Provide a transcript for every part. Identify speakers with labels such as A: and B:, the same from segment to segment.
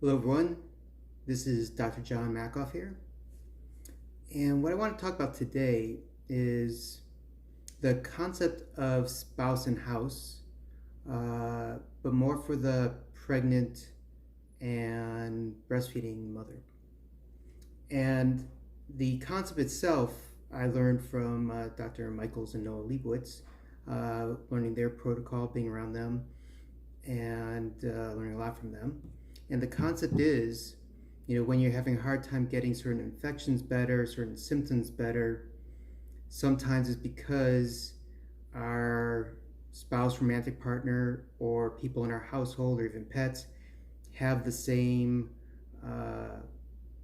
A: Hello everyone, this is Dr. John Makoff here, and what I want to talk about today is the concept of spouse and house, but more for the pregnant and breastfeeding mother. And the concept itself I learned from Dr. Michaels and Noah Lebowitz, learning their protocol, being around them, and learning a lot from them. And the concept is, when you're having a hard time getting certain infections better, certain symptoms better, sometimes it's because our spouse, romantic partner, or people in our household, or even pets, have the same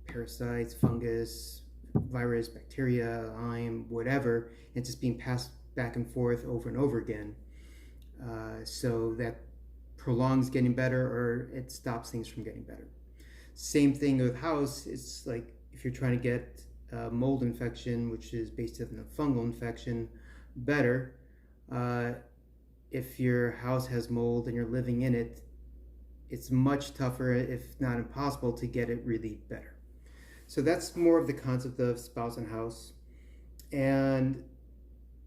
A: parasites, fungus, virus, bacteria, Lyme, whatever, and just being passed back and forth over and over again. So that prolongs getting better, or it stops things from getting better. Same thing with house. It's like if you're trying to get a mold infection, which is based on a fungal infection, better. If your house has mold and you're living in it, it's much tougher, if not impossible, to get it really better. So that's more of the concept of spouse and house. And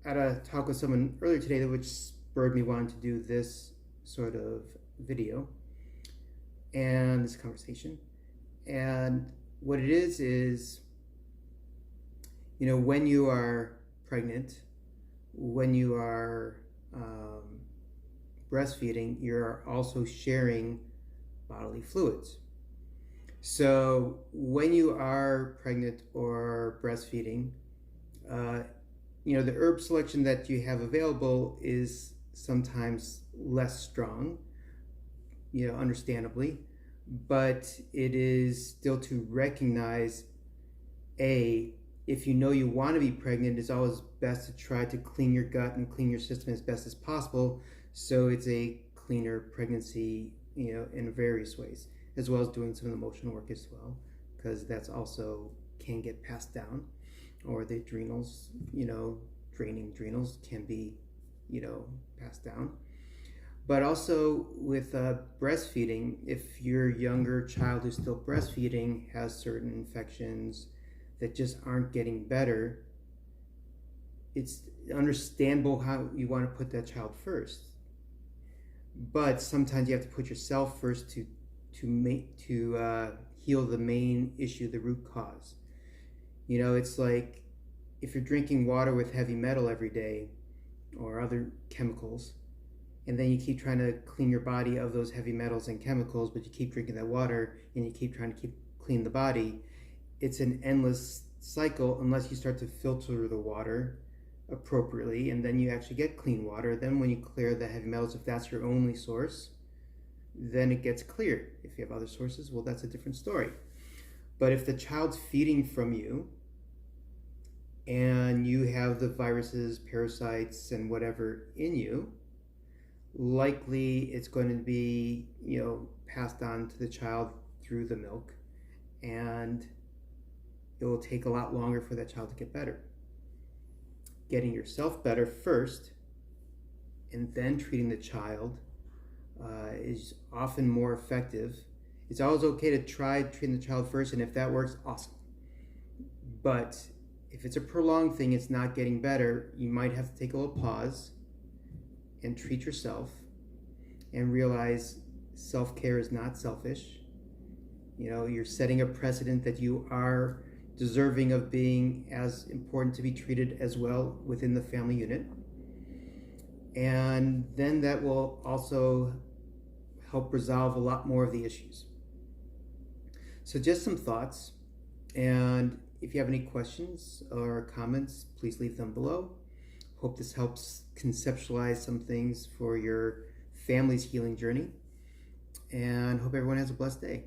A: I had a talk with someone earlier today which spurred me wanting to do this sort of video and this conversation. And what it is, when you are pregnant, when you are breastfeeding, you're also sharing bodily fluids. So when you are pregnant or breastfeeding, the herb selection that you have available is sometimes less strong, understandably, but it is still to recognize, if you want to be pregnant, it's always best to try to clean your gut and clean your system as best as possible, so it's a cleaner pregnancy, in various ways, as well as doing some emotional work as well, because that's also can get passed down, or the adrenals, draining adrenals can be, passed down. But also with breastfeeding, if your younger child who's still breastfeeding has certain infections that just aren't getting better, it's understandable how you want to put that child first. But sometimes you have to put yourself first to heal the main issue, the root cause. It's like if you're drinking water with heavy metal every day or other chemicals, and then you keep trying to clean your body of those heavy metals and chemicals, but you keep drinking that water and you keep trying to clean the body, it's an endless cycle unless you start to filter the water appropriately, and then you actually get clean water. Then when you clear the heavy metals, if that's your only source, then it gets cleared. If you have other sources, well, that's a different story. But if the child's feeding from you and you have the viruses, parasites, and whatever in you, likely it's going to be, passed on to the child through the milk, and it will take a lot longer for that child to get better. Getting yourself better first and then treating the child is often more effective. It's always okay to try treating the child first, and if that works, awesome. But if it's a prolonged thing, it's not getting better, you might have to take a little pause and treat yourself and realize self-care is not selfish. You're setting a precedent that you are deserving of being as important to be treated as well within the family unit. And then that will also help resolve a lot more of the issues. So just some thoughts, and if you have any questions or comments, please leave them below. Hope this helps conceptualize some things for your family's healing journey, and hope everyone has a blessed day.